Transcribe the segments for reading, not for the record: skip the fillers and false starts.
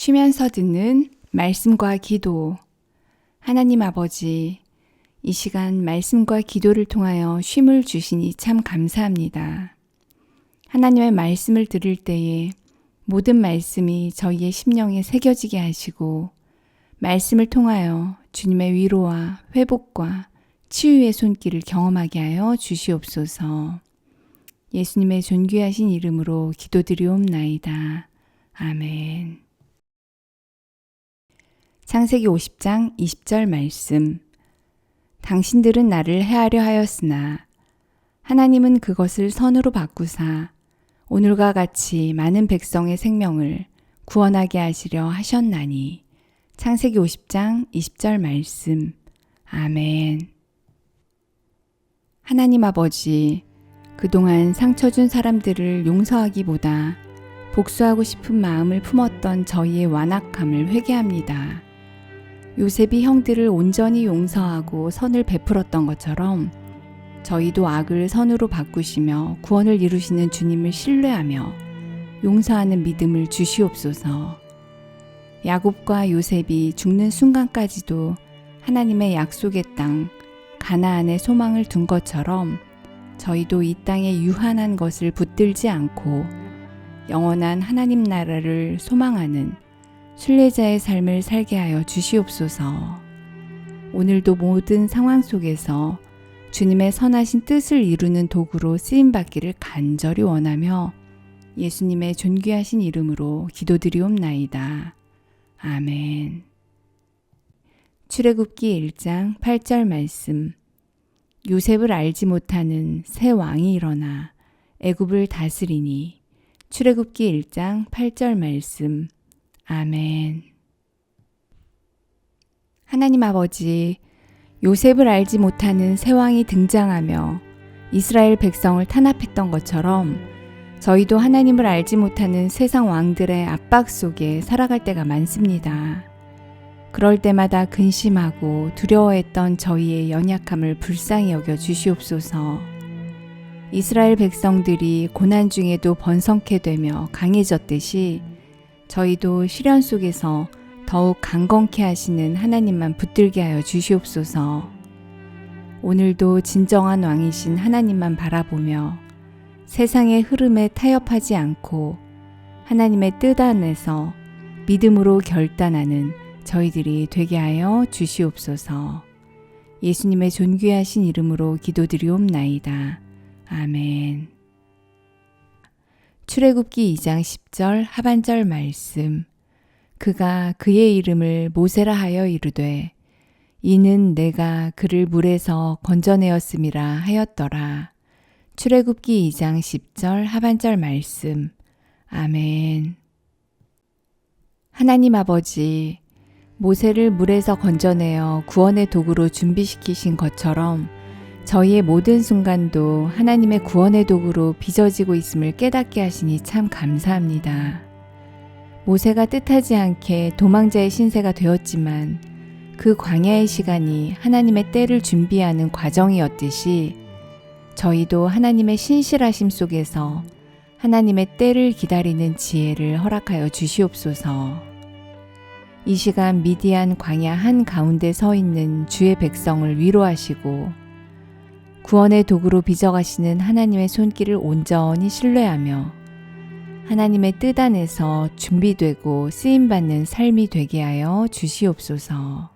쉬면서 듣는 말씀과 기도. 하나님 아버지, 이 시간 말씀과 기도를 통하여 쉼을 주시니 참 감사합니다. 하나님의 말씀을 들을 때에 모든 말씀이 저희의 심령에 새겨지게 하시고 말씀을 통하여 주님의 위로와 회복과 치유의 손길을 경험하게 하여 주시옵소서. 예수님의 존귀하신 이름으로 기도드리옵나이다. 아멘. 창세기 50장 20절 말씀. 당신들은 나를 해하려 하였으나 하나님은 그것을 선으로 바꾸사 오늘과 같이 많은 백성의 생명을 구원하게 하시려 하셨나니. 창세기 50장 20절 말씀. 아멘. 하나님 아버지, 그동안 상처 준 사람들을 용서하기보다 복수하고 싶은 마음을 품었던 저희의 완악함을 회개합니다. 요셉이 형들을 온전히 용서하고 선을 베풀었던 것처럼 저희도 악을 선으로 바꾸시며 구원을 이루시는 주님을 신뢰하며 용서하는 믿음을 주시옵소서. 야곱과 요셉이 죽는 순간까지도 하나님의 약속의 땅 가나안에 소망을 둔 것처럼 저희도 이 땅에 유한한 것을 붙들지 않고 영원한 하나님 나라를 소망하는 순례자의 삶을 살게 하여 주시옵소서. 오늘도 모든 상황 속에서 주님의 선하신 뜻을 이루는 도구로 쓰임받기를 간절히 원하며 예수님의 존귀하신 이름으로 기도드리옵나이다. 아멘. 출애굽기 1장 8절 말씀. 요셉을 알지 못하는 새 왕이 일어나 애굽을 다스리니. 출애굽기 1장 8절 말씀. 아멘. 하나님 아버지, 요셉을 알지 못하는 새 왕이 등장하며 이스라엘 백성을 탄압했던 것처럼 저희도 하나님을 알지 못하는 세상 왕들의 압박 속에 살아갈 때가 많습니다. 그럴 때마다 근심하고 두려워했던 저희의 연약함을 불쌍히 여겨 주시옵소서. 이스라엘 백성들이 고난 중에도 번성케 되며 강해졌듯이 저희도 시련 속에서 더욱 강건케 하시는 하나님만 붙들게 하여 주시옵소서. 오늘도 진정한 왕이신 하나님만 바라보며 세상의 흐름에 타협하지 않고 하나님의 뜻 안에서 믿음으로 결단하는 저희들이 되게 하여 주시옵소서. 예수님의 존귀하신 이름으로 기도드리옵나이다. 아멘. 출애굽기 2장 10절 하반절 말씀. 그가 그의 이름을 모세라 하여 이르되 이는 내가 그를 물에서 건져내었음이라 하였더라. 출애굽기 2장 10절 하반절 말씀. 아멘. 하나님 아버지, 모세를 물에서 건져내어 구원의 도구로 준비시키신 것처럼 저희의 모든 순간도 하나님의 구원의 도구로 빚어지고 있음을 깨닫게 하시니 참 감사합니다. 모세가 뜻하지 않게 도망자의 신세가 되었지만 그 광야의 시간이 하나님의 때를 준비하는 과정이었듯이 저희도 하나님의 신실하심 속에서 하나님의 때를 기다리는 지혜를 허락하여 주시옵소서. 이 시간 미디안 광야 한가운데 서 있는 주의 백성을 위로하시고 구원의 도구로 빚어가시는 하나님의 손길을 온전히 신뢰하며 하나님의 뜻 안에서 준비되고 쓰임받는 삶이 되게 하여 주시옵소서.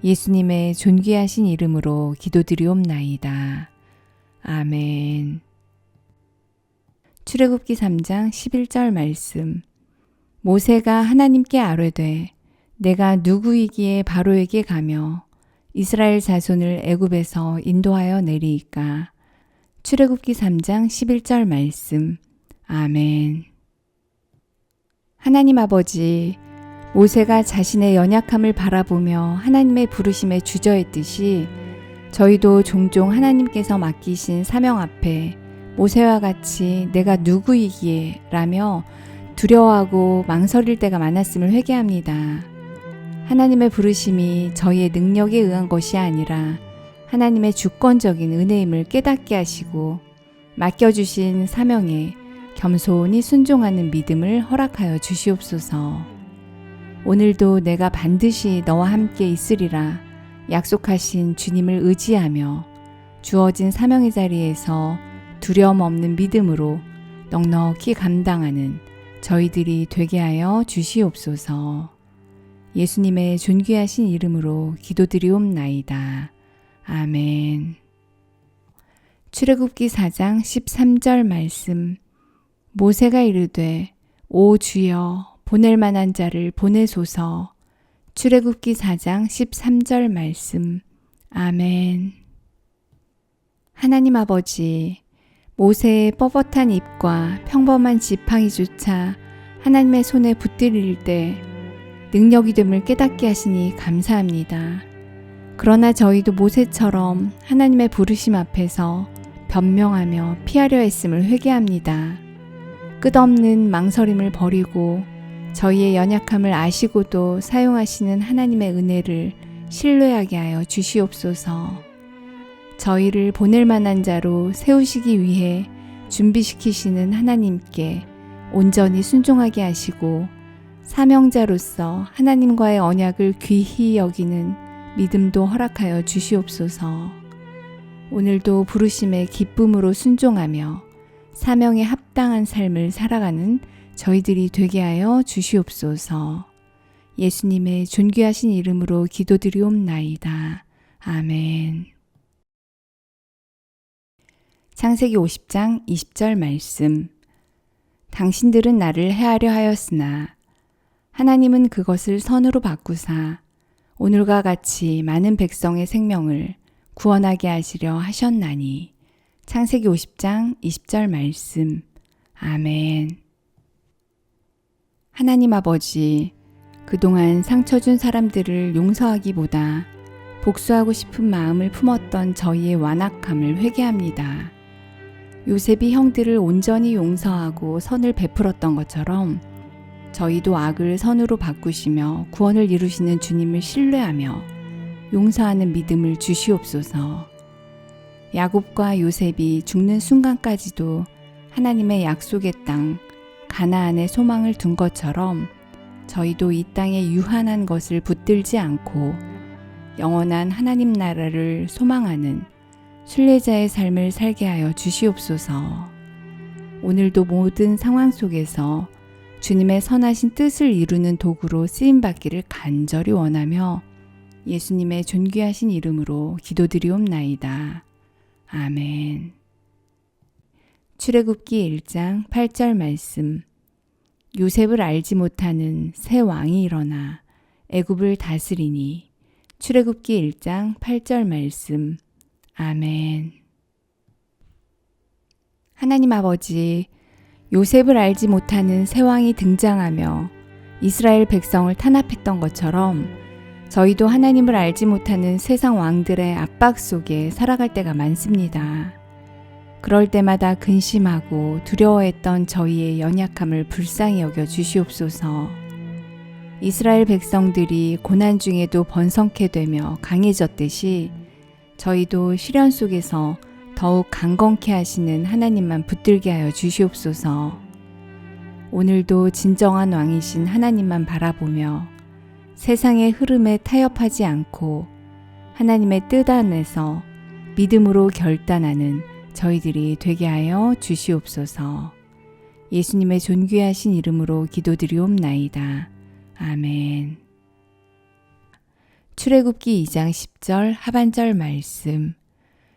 예수님의 존귀하신 이름으로 기도드리옵나이다. 아멘. 출애굽기 3장 11절 말씀. 모세가 하나님께 아뢰되 내가 누구이기에 바로에게 가며 이스라엘 자손을 애굽에서 인도하여 내리이까. 출애굽기 3장 11절 말씀. 아멘. 하나님 아버지, 모세가 자신의 연약함을 바라보며 하나님의 부르심에 주저했듯이 저희도 종종 하나님께서 맡기신 사명 앞에 모세와 같이 내가 누구이기에 라며 두려워하고 망설일 때가 많았음을 회개합니다. 하나님의 부르심이 저희의 능력에 의한 것이 아니라 하나님의 주권적인 은혜임을 깨닫게 하시고 맡겨주신 사명에 겸손히 순종하는 믿음을 허락하여 주시옵소서. 오늘도 내가 반드시 너와 함께 있으리라 약속하신 주님을 의지하며 주어진 사명의 자리에서 두려움 없는 믿음으로 넉넉히 감당하는 저희들이 되게 하여 주시옵소서. 예수님의 존귀하신 이름으로 기도드리옵나이다. 아멘. 출애굽기 4장 13절 말씀. 모세가 이르되 오 주여 보낼 만한 자를 보내소서. 출애굽기 4장 13절 말씀. 아멘. 하나님 아버지, 모세의 뻣뻣한 입과 평범한 지팡이조차 하나님의 손에 붙들릴 때 능력이 됨을 깨닫게 하시니 감사합니다. 그러나 저희도 모세처럼 하나님의 부르심 앞에서 변명하며 피하려 했음을 회개합니다. 끝없는 망설임을 버리고 저희의 연약함을 아시고도 사용하시는 하나님의 은혜를 신뢰하게 하여 주시옵소서. 저희를 보낼 만한 자로 세우시기 위해 준비시키시는 하나님께 온전히 순종하게 하시고 사명자로서 하나님과의 언약을 귀히 여기는 믿음도 허락하여 주시옵소서. 오늘도 부르심에 기쁨으로 순종하며 사명에 합당한 삶을 살아가는 저희들이 되게 하여 주시옵소서. 예수님의 존귀하신 이름으로 기도드리옵나이다. 아멘. 창세기 50장 20절 말씀. 당신들은 나를 해하려 하였으나 하나님은 그것을 선으로 바꾸사 오늘과 같이 많은 백성의 생명을 구원하게 하시려 하셨나니. 창세기 50장 20절 말씀. 아멘. 하나님 아버지, 그동안 상처 준 사람들을 용서하기보다 복수하고 싶은 마음을 품었던 저희의 완악함을 회개합니다. 요셉이 형들을 온전히 용서하고 선을 베풀었던 것처럼 저희도 악을 선으로 바꾸시며 구원을 이루시는 주님을 신뢰하며 용서하는 믿음을 주시옵소서. 야곱과 요셉이 죽는 순간까지도 하나님의 약속의 땅 가나안에 소망을 둔 것처럼 저희도 이 땅에 유한한 것을 붙들지 않고 영원한 하나님 나라를 소망하는 순례자의 삶을 살게 하여 주시옵소서. 오늘도 모든 상황 속에서 주님의 선하신 뜻을 이루는 도구로 쓰임받기를 간절히 원하며 예수님의 존귀하신 이름으로 기도드리옵나이다. 아멘. 출애굽기 1장 8절 말씀. 요셉을 알지 못하는 새 왕이 일어나 애굽을 다스리니. 출애굽기 1장 8절 말씀. 아멘. 하나님 아버지, 요셉을 알지 못하는 새 왕이 등장하며 이스라엘 백성을 탄압했던 것처럼 저희도 하나님을 알지 못하는 세상 왕들의 압박 속에 살아갈 때가 많습니다. 그럴 때마다 근심하고 두려워했던 저희의 연약함을 불쌍히 여겨 주시옵소서. 이스라엘 백성들이 고난 중에도 번성케 되며 강해졌듯이 저희도 시련 속에서 더욱 강건케 하시는 하나님만 붙들게 하여 주시옵소서. 오늘도 진정한 왕이신 하나님만 바라보며 세상의 흐름에 타협하지 않고 하나님의 뜻 안에서 믿음으로 결단하는 저희들이 되게 하여 주시옵소서. 예수님의 존귀하신 이름으로 기도드리옵나이다. 아멘. 출애굽기 2장 10절 하반절 말씀.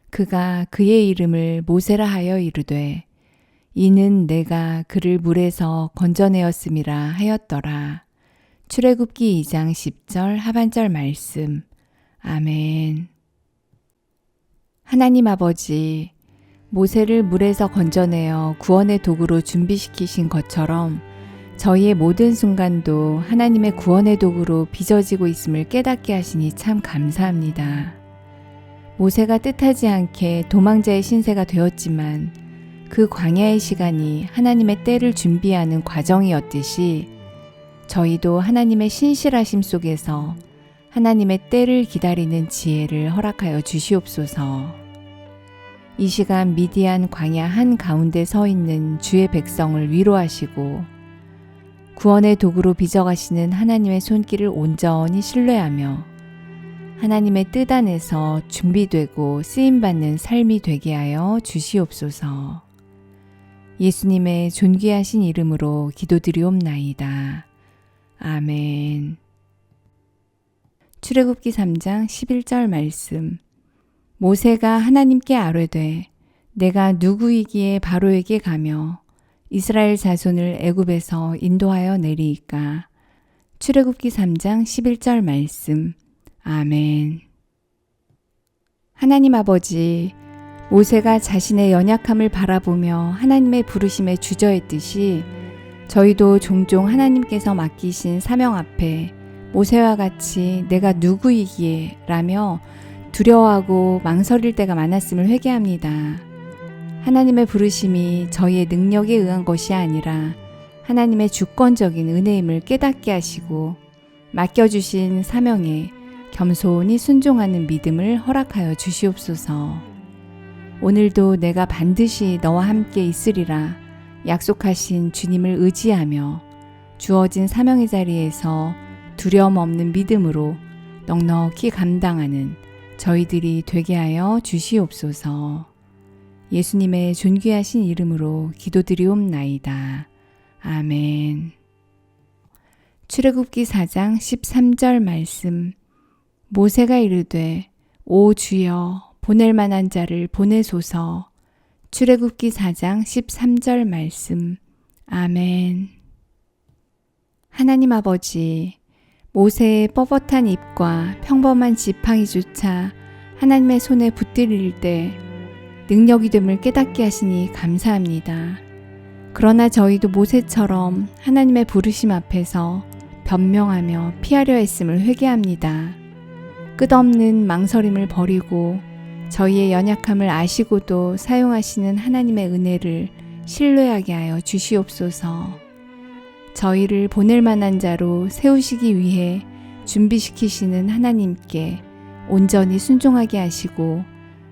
그가 그의 이름을 모세라 하여 이르되 이는 내가 그를 물에서 건져내었음이라 하였더라. 출애굽기 2장 10절 하반절 말씀. 아멘. 하나님 아버지, 모세를 물에서 건져내어 구원의 도구로 준비시키신 것처럼 저희의 모든 순간도 하나님의 구원의 도구로 빚어지고 있음을 깨닫게 하시니 참 감사합니다. 모세가 뜻하지 않게 도망자의 신세가 되었지만 그 광야의 시간이 하나님의 때를 준비하는 과정이었듯이 저희도 하나님의 신실하심 속에서 하나님의 때를 기다리는 지혜를 허락하여 주시옵소서. 이 시간 미디안 광야 한가운데 서 있는 주의 백성을 위로하시고 구원의 도구로 빚어가시는 하나님의 손길을 온전히 신뢰하며 하나님의 뜻 안에서 준비되고 쓰임받는 삶이 되게 하여 주시옵소서. 예수님의 존귀하신 이름으로 기도드리옵나이다. 아멘. 출애굽기 3장 11절 말씀. 모세가 하나님께 아뢰되 내가 누구이기에 바로에게 가며 이스라엘 자손을 애굽에서 인도하여 내리이까. 출애굽기 3장 11절 말씀. 아멘. 하나님 아버지, 모세가 자신의 연약함을 바라보며 하나님의 부르심에 주저했듯이 저희도 종종 하나님께서 맡기신 사명 앞에 모세와 같이 내가 누구이기에 라며 두려워하고 망설일 때가 많았음을 회개합니다. 하나님의 부르심이 저희의 능력에 의한 것이 아니라 하나님의 주권적인 은혜임을 깨닫게 하시고 맡겨주신 사명에 겸손히 순종하는 믿음을 허락하여 주시옵소서. 오늘도 내가 반드시 너와 함께 있으리라 약속하신 주님을 의지하며 주어진 사명의 자리에서 두려움 없는 믿음으로 넉넉히 감당하는 저희들이 되게 하여 주시옵소서. 예수님의 존귀하신 이름으로 기도드리옵나이다. 아멘. 출애굽기 4장 13절 말씀. 모세가 이르되 오 주여 보낼 만한 자를 보내소서. 출애굽기 4장 13절 말씀. 아멘. 하나님 아버지, 모세의 뻣뻣한 입과 평범한 지팡이조차 하나님의 손에 붙들릴 때 능력이 됨을 깨닫게 하시니 감사합니다. 그러나 저희도 모세처럼 하나님의 부르심 앞에서 변명하며 피하려 했음을 회개합니다. 끝없는 망설임을 버리고 저희의 연약함을 아시고도 사용하시는 하나님의 은혜를 신뢰하게 하여 주시옵소서. 저희를 보낼 만한 자로 세우시기 위해 준비시키시는 하나님께 온전히 순종하게 하시고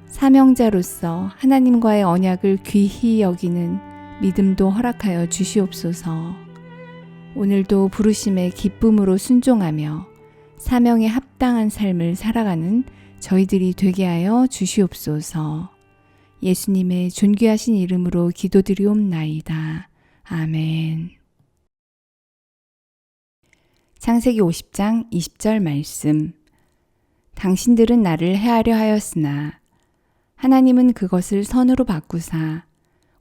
사명자로서 하나님과의 언약을 귀히 여기는 믿음도 허락하여 주시옵소서. 오늘도 부르심의 기쁨으로 순종하며 사명에 합당한 삶을 살아가는 저희들이 되게 하여 주시옵소서. 예수님의 존귀하신 이름으로 기도드리옵나이다. 아멘. 창세기 50장 20절 말씀. 당신들은 나를 해하려 하였으나 하나님은 그것을 선으로 바꾸사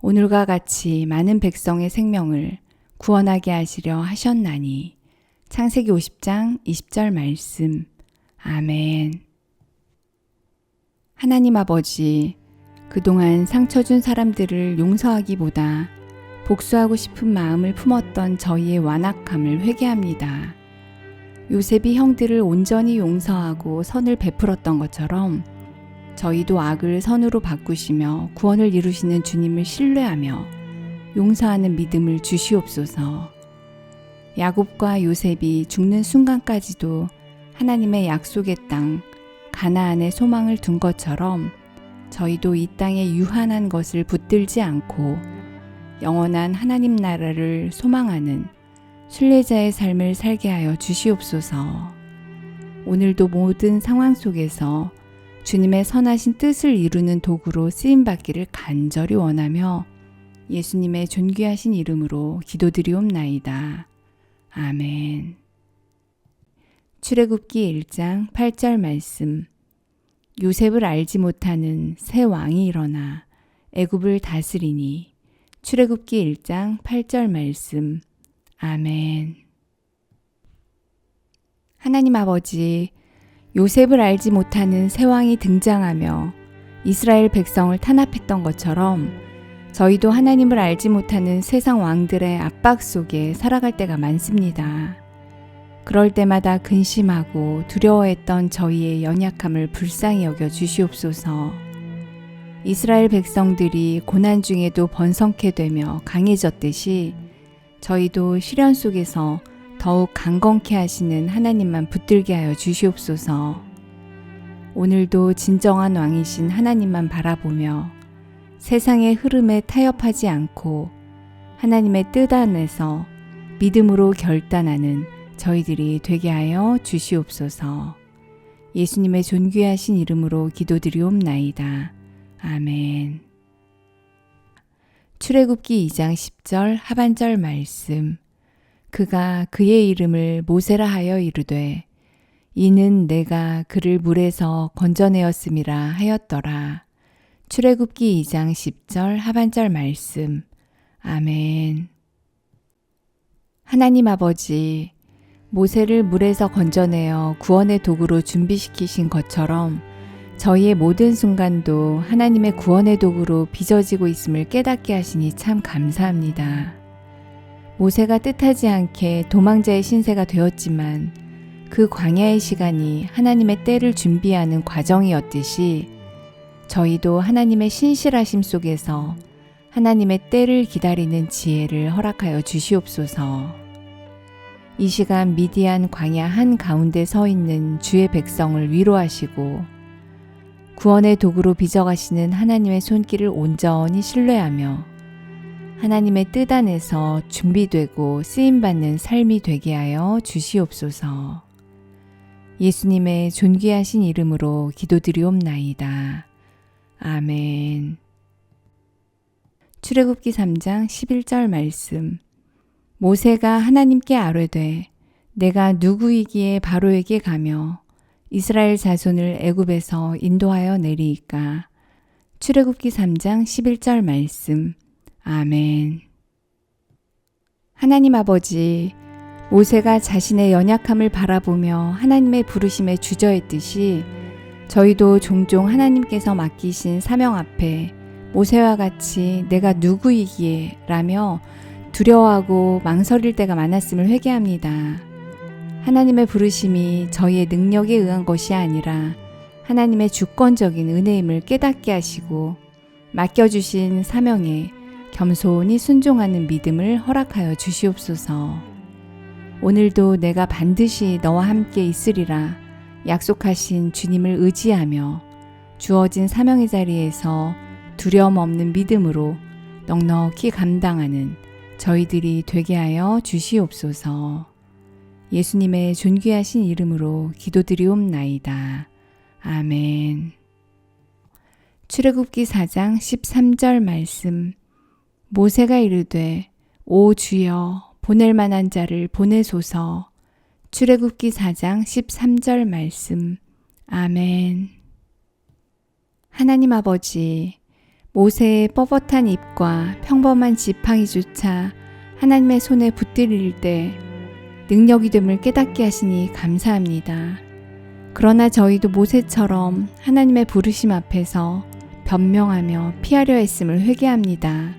오늘과 같이 많은 백성의 생명을 구원하게 하시려 하셨나니. 창세기 50장 20절 말씀. 아멘. 하나님 아버지, 그동안 상처 준 사람들을 용서하기보다 복수하고 싶은 마음을 품었던 저희의 완악함을 회개합니다. 요셉이 형들을 온전히 용서하고 선을 베풀었던 것처럼 저희도 악을 선으로 바꾸시며 구원을 이루시는 주님을 신뢰하며 용서하는 믿음을 주시옵소서. 야곱과 요셉이 죽는 순간까지도 하나님의 약속의 땅 가나안에 소망을 둔 것처럼 저희도 이 땅에 유한한 것을 붙들지 않고 영원한 하나님 나라를 소망하는 순례자의 삶을 살게 하여 주시옵소서. 오늘도 모든 상황 속에서 주님의 선하신 뜻을 이루는 도구로 쓰임받기를 간절히 원하며 예수님의 존귀하신 이름으로 기도드리옵나이다. 아멘. 출애굽기 1장 8절 말씀. 요셉을 알지 못하는 새 왕이 일어나 애굽을 다스리니. 출애굽기 1장 8절 말씀. 아멘. 하나님 아버지, 요셉을 알지 못하는 새 왕이 등장하며 이스라엘 백성을 탄압했던 것처럼 저희도 하나님을 알지 못하는 세상 왕들의 압박 속에 살아갈 때가 많습니다. 그럴 때마다 근심하고 두려워했던 저희의 연약함을 불쌍히 여겨 주시옵소서. 이스라엘 백성들이 고난 중에도 번성케 되며 강해졌듯이 저희도 시련 속에서 더욱 강건케 하시는 하나님만 붙들게 하여 주시옵소서. 오늘도 진정한 왕이신 하나님만 바라보며 세상의 흐름에 타협하지 않고 하나님의 뜻 안에서 믿음으로 결단하는 저희들이 되게 하여 주시옵소서. 예수님의 존귀하신 이름으로 기도드리옵나이다. 아멘. 출애굽기 2장 10절 하반절 말씀. 그가 그의 이름을 모세라 하여 이르되 이는 내가 그를 물에서 건져내었음이라 하였더라. 출애굽기 2장 10절 하반절 말씀. 아멘. 하나님 아버지, 모세를 물에서 건져내어 구원의 도구로 준비시키신 것처럼 저희의 모든 순간도 하나님의 구원의 도구로 빚어지고 있음을 깨닫게 하시니 참 감사합니다. 모세가 뜻하지 않게 도망자의 신세가 되었지만 그 광야의 시간이 하나님의 때를 준비하는 과정이었듯이 저희도 하나님의 신실하심 속에서 하나님의 때를 기다리는 지혜를 허락하여 주시옵소서. 이 시간 미디안 광야 한가운데 서 있는 주의 백성을 위로하시고 구원의 도구로 빚어가시는 하나님의 손길을 온전히 신뢰하며 하나님의 뜻 안에서 준비되고 쓰임받는 삶이 되게 하여 주시옵소서. 예수님의 존귀하신 이름으로 기도드리옵나이다. 아멘. 출애굽기 3장 11절 말씀. 모세가 하나님께 아뢰되 내가 누구이기에 바로에게 가며 이스라엘 자손을 애굽에서 인도하여 내리이까. 출애굽기 3장 11절 말씀. 아멘. 하나님 아버지, 모세가 자신의 연약함을 바라보며 하나님의 부르심에 주저했듯이 저희도 종종 하나님께서 맡기신 사명 앞에 모세와 같이 내가 누구이기에 라며 두려워하고 망설일 때가 많았음을 회개합니다. 하나님의 부르심이 저희의 능력에 의한 것이 아니라 하나님의 주권적인 은혜임을 깨닫게 하시고 맡겨주신 사명에 겸손히 순종하는 믿음을 허락하여 주시옵소서. 오늘도 내가 반드시 너와 함께 있으리라 약속하신 주님을 의지하며 주어진 사명의 자리에서 두려움 없는 믿음으로 넉넉히 감당하는 저희들이 되게 하여 주시옵소서. 예수님의 존귀하신 이름으로 기도드리옵나이다. 아멘. 출애굽기 4장 13절 말씀. 모세가 이르되 오 주여 보낼 만한 자를 보내소서. 출애굽기 4장 13절 말씀. 아멘. 하나님 아버지, 모세의 뻣뻣한 입과 평범한 지팡이조차 하나님의 손에 붙들릴 때 능력이 됨을 깨닫게 하시니 감사합니다. 그러나 저희도 모세처럼 하나님의 부르심 앞에서 변명하며 피하려 했음을 회개합니다.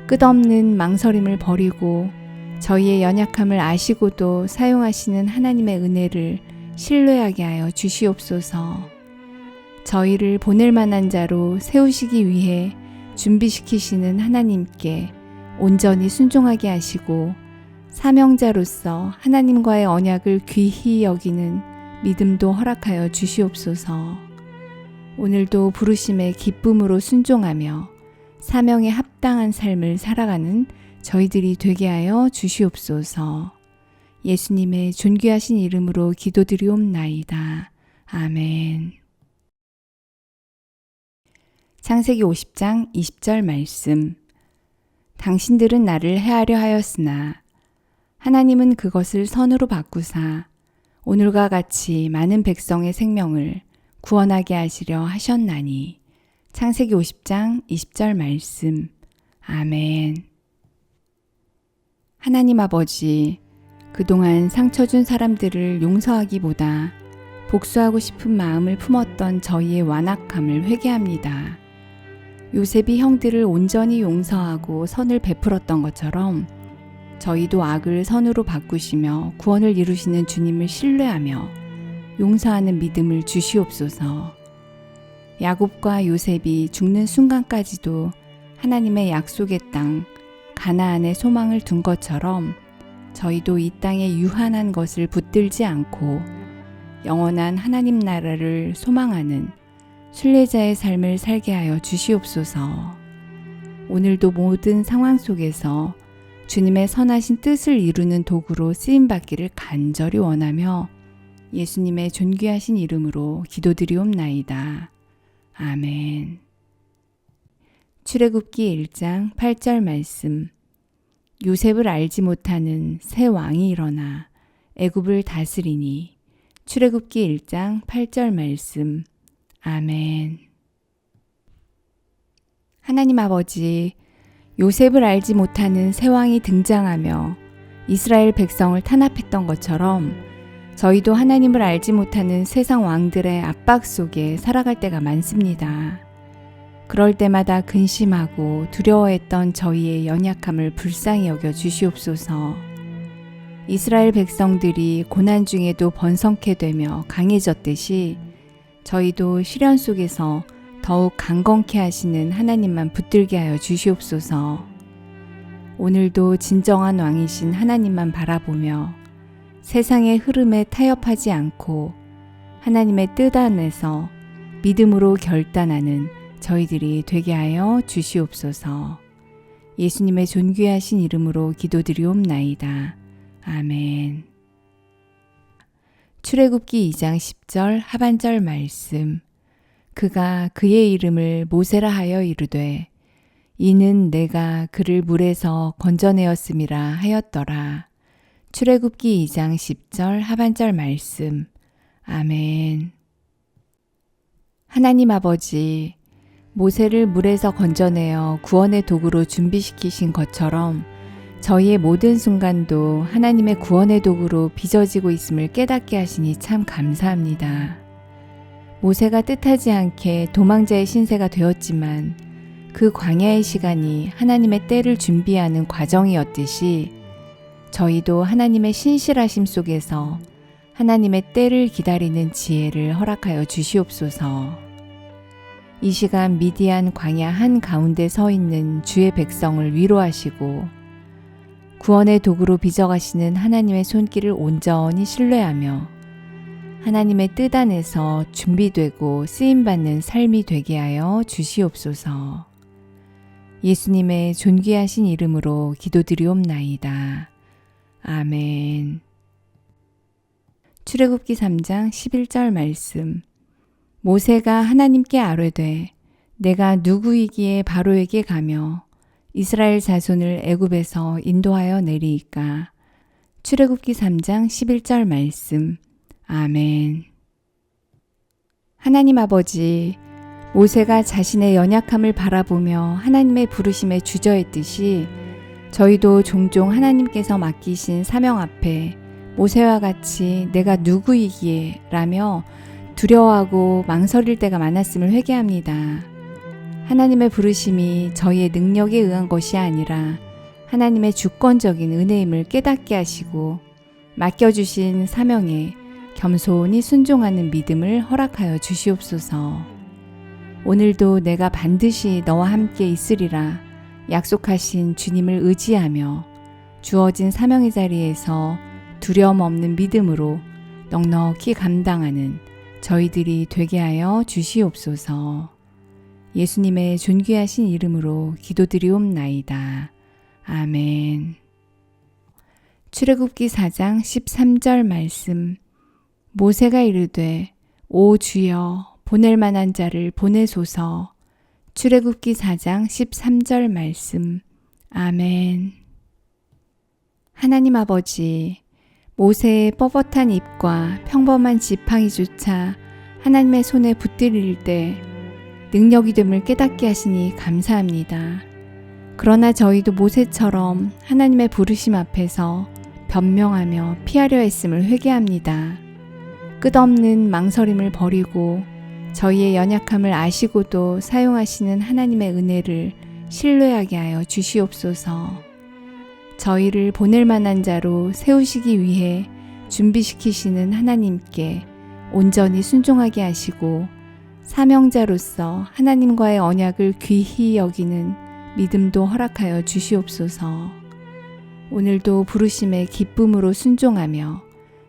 끝없는 망설임을 버리고 저희의 연약함을 아시고도 사용하시는 하나님의 은혜를 신뢰하게 하여 주시옵소서. 저희를 보낼 만한 자로 세우시기 위해 준비시키시는 하나님께 온전히 순종하게 하시고 사명자로서 하나님과의 언약을 귀히 여기는 믿음도 허락하여 주시옵소서. 오늘도 부르심의 기쁨으로 순종하며 사명에 합당한 삶을 살아가는 저희들이 되게 하여 주시옵소서. 예수님의 존귀하신 이름으로 기도드리옵나이다. 아멘. 창세기 50장 20절 말씀. 당신들은 나를 해하려 하였으나 하나님은 그것을 선으로 바꾸사 오늘과 같이 많은 백성의 생명을 구원하게 하시려 하셨나니. 창세기 50장 20절 말씀. 아멘. 하나님 아버지, 그동안 상처 준 사람들을 용서하기보다 복수하고 싶은 마음을 품었던 저희의 완악함을 회개합니다. 요셉이 형들을 온전히 용서하고 선을 베풀었던 것처럼 저희도 악을 선으로 바꾸시며 구원을 이루시는 주님을 신뢰하며 용서하는 믿음을 주시옵소서. 야곱과 요셉이 죽는 순간까지도 하나님의 약속의 땅 가나안에 소망을 둔 것처럼 저희도 이 땅에 유한한 것을 붙들지 않고 영원한 하나님 나라를 소망하는 순례자의 삶을 살게 하여 주시옵소서. 오늘도 모든 상황 속에서 주님의 선하신 뜻을 이루는 도구로 쓰임받기를 간절히 원하며 예수님의 존귀하신 이름으로 기도드리옵나이다. 아멘. 출애굽기 1장 8절 말씀. 요셉을 알지 못하는 새 왕이 일어나 애굽을 다스리니. 출애굽기 1장 8절 말씀. 아멘. 하나님 아버지, 요셉을 알지 못하는 새 왕이 등장하며 이스라엘 백성을 탄압했던 것처럼 저희도 하나님을 알지 못하는 세상 왕들의 압박 속에 살아갈 때가 많습니다. 그럴 때마다 근심하고 두려워했던 저희의 연약함을 불쌍히 여겨 주시옵소서. 이스라엘 백성들이 고난 중에도 번성케 되며 강해졌듯이 저희도 시련 속에서 더욱 강건케 하시는 하나님만 붙들게 하여 주시옵소서. 오늘도 진정한 왕이신 하나님만 바라보며 세상의 흐름에 타협하지 않고 하나님의 뜻 안에서 믿음으로 결단하는 저희들이 되게 하여 주시옵소서. 예수님의 존귀하신 이름으로 기도드리옵나이다. 아멘. 출애굽기 2장 10절 하반절 말씀. 그가 그의 이름을 모세라 하여 이르되 이는 내가 그를 물에서 건져내었음이라 하였더라. 출애굽기 2장 10절 하반절 말씀. 아멘. 하나님 아버지, 모세를 물에서 건져내어 구원의 도구로 준비시키신 것처럼 저희의 모든 순간도 하나님의 구원의 도구로 빚어지고 있음을 깨닫게 하시니 참 감사합니다. 모세가 뜻하지 않게 도망자의 신세가 되었지만 그 광야의 시간이 하나님의 때를 준비하는 과정이었듯이 저희도 하나님의 신실하심 속에서 하나님의 때를 기다리는 지혜를 허락하여 주시옵소서. 이 시간 미디안 광야 한가운데 서 있는 주의 백성을 위로하시고 구원의 도구로 빚어가시는 하나님의 손길을 온전히 신뢰하며 하나님의 뜻 안에서 준비되고 쓰임받는 삶이 되게 하여 주시옵소서. 예수님의 존귀하신 이름으로 기도드리옵나이다. 아멘. 출애굽기 3장 11절 말씀. 모세가 하나님께 아뢰되 내가 누구이기에 바로에게 가며 이스라엘 자손을 애굽에서 인도하여 내리이까. 출애굽기 3장 11절 말씀. 아멘. 하나님 아버지, 모세가 자신의 연약함을 바라보며 하나님의 부르심에 주저했듯이 저희도 종종 하나님께서 맡기신 사명 앞에 모세와 같이 내가 누구이기에 라며 두려워하고 망설일 때가 많았음을 회개합니다. 하나님의 부르심이 저희의 능력에 의한 것이 아니라 하나님의 주권적인 은혜임을 깨닫게 하시고 맡겨주신 사명에 겸손히 순종하는 믿음을 허락하여 주시옵소서. 오늘도 내가 반드시 너와 함께 있으리라 약속하신 주님을 의지하며 주어진 사명의 자리에서 두려움 없는 믿음으로 넉넉히 감당하는 저희들이 되게 하여 주시옵소서. 예수님의 존귀하신 이름으로 기도드리옵나이다. 아멘. 출애굽기 4장 13절 말씀. 모세가 이르되 오 주여 보낼 만한 자를 보내소서. 출애굽기 4장 13절 말씀. 아멘. 하나님 아버지, 모세의 뻣뻣한 입과 평범한 지팡이조차 하나님의 손에 붙들릴 때 능력이 됨을 깨닫게 하시니 감사합니다. 그러나 저희도 모세처럼 하나님의 부르심 앞에서 변명하며 피하려 했음을 회개합니다. 끝없는 망설임을 버리고 저희의 연약함을 아시고도 사용하시는 하나님의 은혜를 신뢰하게 하여 주시옵소서. 저희를 보낼 만한 자로 세우시기 위해 준비시키시는 하나님께 온전히 순종하게 하시고 사명자로서 하나님과의 언약을 귀히 여기는 믿음도 허락하여 주시옵소서. 오늘도 부르심의 기쁨으로 순종하며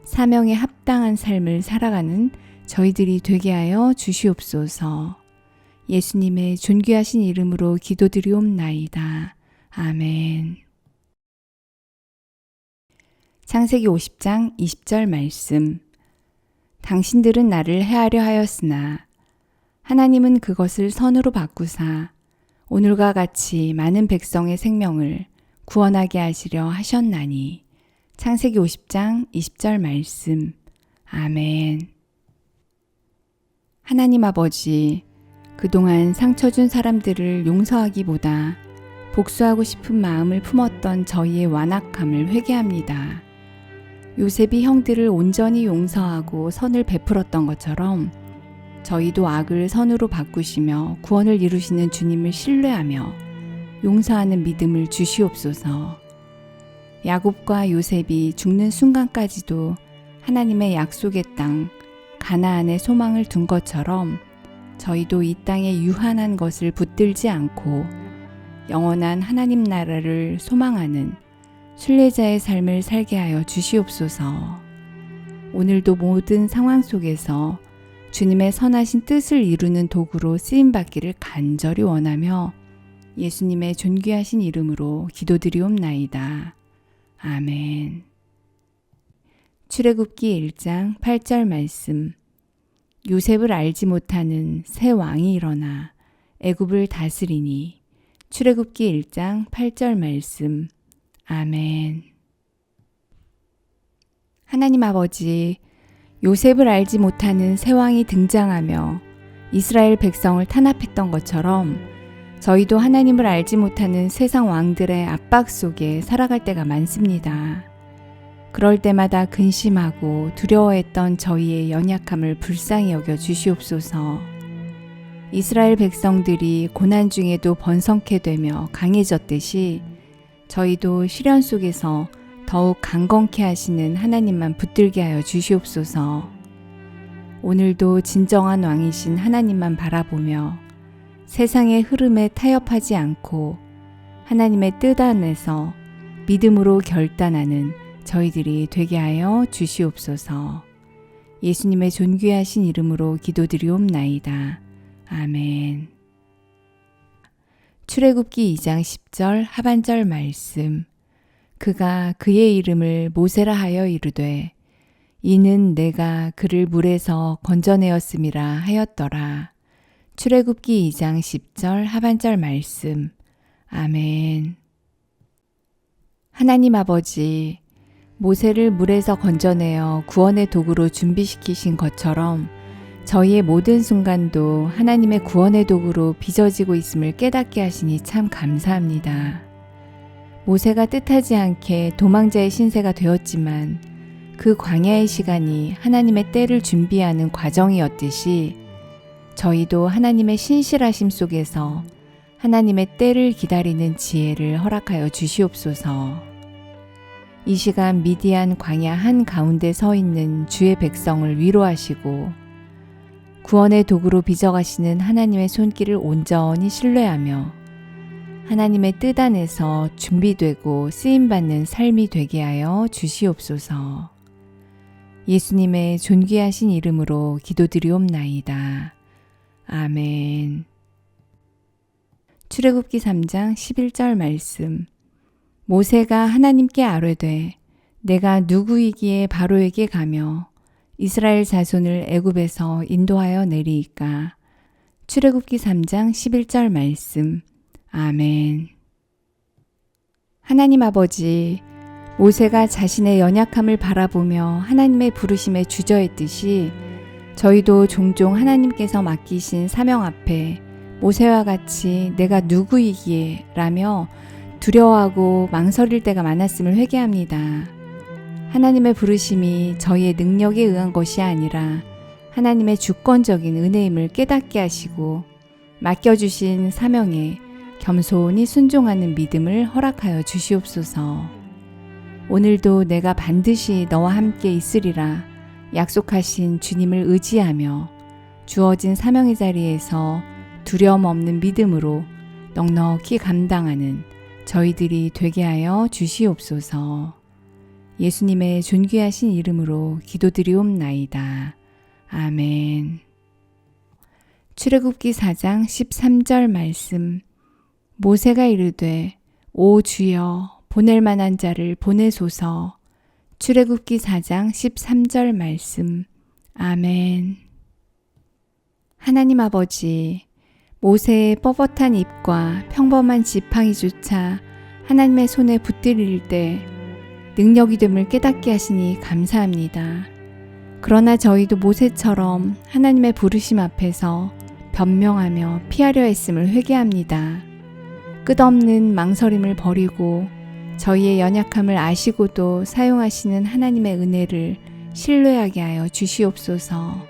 사명에 합당한 삶을 살아가는 저희들이 되게 하여 주시옵소서. 예수님의 존귀하신 이름으로 기도드리옵나이다. 아멘. 창세기 50장 20절 말씀. 당신들은 나를 해하려 하였으나 하나님은 그것을 선으로 바꾸사 오늘과 같이 많은 백성의 생명을 구원하게 하시려 하셨나니. 창세기 50장 20절 말씀. 아멘. 하나님 아버지, 그동안 상처 준 사람들을 용서하기보다 복수하고 싶은 마음을 품었던 저희의 완악함을 회개합니다. 요셉이 형들을 온전히 용서하고 선을 베풀었던 것처럼 저희도 악을 선으로 바꾸시며 구원을 이루시는 주님을 신뢰하며 용서하는 믿음을 주시옵소서. 야곱과 요셉이 죽는 순간까지도 하나님의 약속의 땅 가나안에 소망을 둔 것처럼 저희도 이 땅에 유한한 것을 붙들지 않고 영원한 하나님 나라를 소망하는 순례자의 삶을 살게 하여 주시옵소서. 오늘도 모든 상황 속에서 주님의 선하신 뜻을 이루는 도구로 쓰임받기를 간절히 원하며 예수님의 존귀하신 이름으로 기도드리옵나이다. 아멘. 출애굽기 1장 8절 말씀. 요셉을 알지 못하는 새 왕이 일어나 애굽을 다스리니. 출애굽기 1장 8절 말씀. 아멘. 하나님 아버지, 요셉을 알지 못하는 새 왕이 등장하며 이스라엘 백성을 탄압했던 것처럼 저희도 하나님을 알지 못하는 세상 왕들의 압박 속에 살아갈 때가 많습니다. 그럴 때마다 근심하고 두려워했던 저희의 연약함을 불쌍히 여겨 주시옵소서. 이스라엘 백성들이 고난 중에도 번성케 되며 강해졌듯이 저희도 시련 속에서 더욱 강건케 하시는 하나님만 붙들게 하여 주시옵소서. 오늘도 진정한 왕이신 하나님만 바라보며 세상의 흐름에 타협하지 않고 하나님의 뜻 안에서 믿음으로 결단하는 저희들이 되게 하여 주시옵소서. 예수님의 존귀하신 이름으로 기도드리옵나이다. 아멘. 출애굽기 2장 10절 하반절 말씀. 그가 그의 이름을 모세라 하여 이르되 이는 내가 그를 물에서 건져내었음이라 하였더라. 출애굽기 2장 10절 하반절 말씀. 아멘. 하나님 아버지, 모세를 물에서 건져내어 구원의 도구로 준비시키신 것처럼 저희의 모든 순간도 하나님의 구원의 도구로 빚어지고 있음을 깨닫게 하시니 참 감사합니다. 모세가 뜻하지 않게 도망자의 신세가 되었지만 그 광야의 시간이 하나님의 때를 준비하는 과정이었듯이 저희도 하나님의 신실하심 속에서 하나님의 때를 기다리는 지혜를 허락하여 주시옵소서. 이 시간 미디안 광야 한가운데 서 있는 주의 백성을 위로하시고 구원의 도구로 빚어가시는 하나님의 손길을 온전히 신뢰하며 하나님의 뜻 안에서 준비되고 쓰임받는 삶이 되게 하여 주시옵소서. 예수님의 존귀하신 이름으로 기도드리옵나이다. 아멘. 출애굽기 3장 11절 말씀. 모세가 하나님께 아뢰되 내가 누구이기에 바로에게 가며 이스라엘 자손을 애굽에서 인도하여 내리이까. 출애굽기 3장 11절 말씀. 아멘. 하나님 아버지, 모세가 자신의 연약함을 바라보며 하나님의 부르심에 주저했듯이 저희도 종종 하나님께서 맡기신 사명 앞에 모세와 같이 내가 누구이기에 라며 두려워하고 망설일 때가 많았음을 회개합니다. 하나님의 부르심이 저희의 능력에 의한 것이 아니라 하나님의 주권적인 은혜임을 깨닫게 하시고 맡겨주신 사명에 겸손히 순종하는 믿음을 허락하여 주시옵소서. 오늘도 내가 반드시 너와 함께 있으리라 약속하신 주님을 의지하며 주어진 사명의 자리에서 두려움 없는 믿음으로 넉넉히 감당하는 저희들이 되게 하여 주시옵소서. 예수님의 존귀하신 이름으로 기도드리옵나이다. 아멘. 출애굽기 4장 13절 말씀. 모세가 이르되 오 주여 보낼 만한 자를 보내소서. 출애굽기 4장 13절 말씀. 아멘. 하나님 아버지, 모세의 뻣뻣한 입과 평범한 지팡이조차 하나님의 손에 붙들릴 때 능력이 됨을 깨닫게 하시니 감사합니다. 그러나 저희도 모세처럼 하나님의 부르심 앞에서 변명하며 피하려 했음을 회개합니다. 끝없는 망설임을 버리고 저희의 연약함을 아시고도 사용하시는 하나님의 은혜를 신뢰하게 하여 주시옵소서.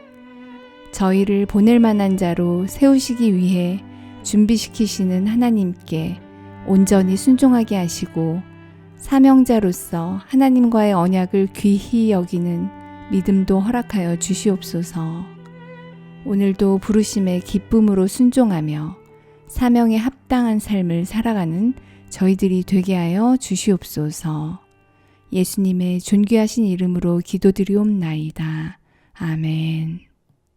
저희를 보낼 만한 자로 세우시기 위해 준비시키시는 하나님께 온전히 순종하게 하시고 사명자로서 하나님과의 언약을 귀히 여기는 믿음도 허락하여 주시옵소서. 오늘도 부르심에 기쁨으로 순종하며 사명에 합당한 삶을 살아가는 저희들이 되게 하여 주시옵소서. 예수님의 존귀하신 이름으로 기도드리옵나이다. 아멘.